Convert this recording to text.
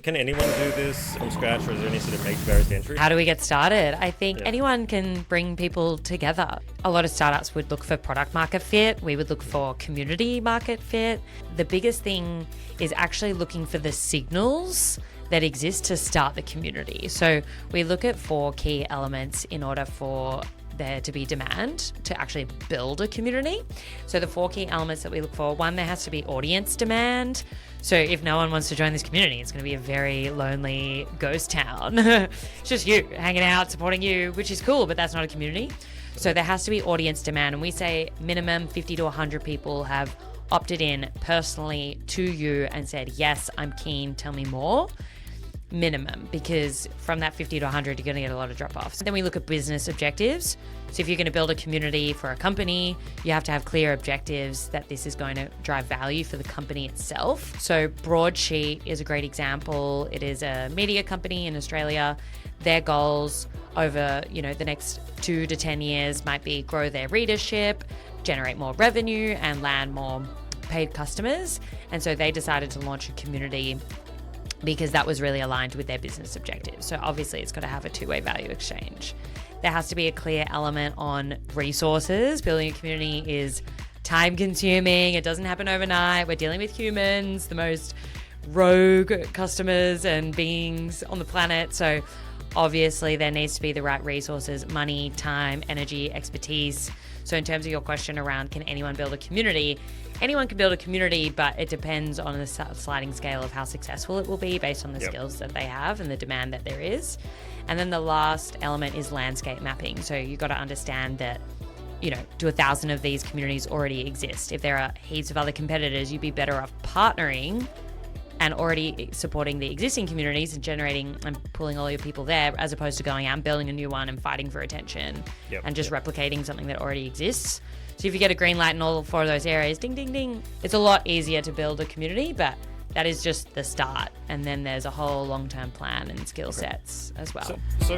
Can anyone do this from scratch, or is there any sort of major barriers to entry? How do we get started? I think anyone can bring people together. A lot of startups would look for product market fit. We would look for community market fit. The biggest thing is actually looking for the signals that exist to start the community. So we look at 4 key elements in order for there to be demand to actually build a community. So the 4 key elements that we look for: 1, there has to be audience demand. So if no one wants to join this community, it's going to be a very lonely ghost town. It's just you hanging out, supporting you, which is cool, but that's not a community. So there has to be audience demand. And we say minimum 50 to 100 people have opted in personally to you and said, yes, I'm keen, tell me more. Minimum, because from that 50 to 100, you're going to get a lot of drop-offs. Then we look at business objectives. So if you're going to build a community for a company, you have to have clear objectives that this is going to drive value for the company itself. So Broadsheet is a great example. It is a media company in Australia. Their goals over, the next 2 to 10 years might be grow their readership, generate more revenue, and land more paid customers. And so they decided to launch a community because that was really aligned with their business objectives. So obviously it's got to have a two-way value exchange. There has to be a clear element on resources. Building a community is time consuming. It doesn't happen overnight. We're dealing with humans, the most rogue customers and beings on the planet. So obviously there needs to be the right resources: money, time, energy, expertise. So in terms of your question around can anyone build a community, anyone can build a community, but it depends on the sliding scale of how successful it will be based on the skills that they have and the demand that there is. And then the last element is landscape mapping. So you've got to understand that, do 1,000 of these communities already exist? If there are heaps of other competitors, you'd be better off partnering and already supporting the existing communities and generating and pulling all your people there, as opposed to going out and building a new one and fighting for attention and just replicating something that already exists. So if you get a green light in all 4 of those areas, ding, ding, ding, it's a lot easier to build a community, but that is just the start. And then there's a whole long-term plan and skill sets as well. So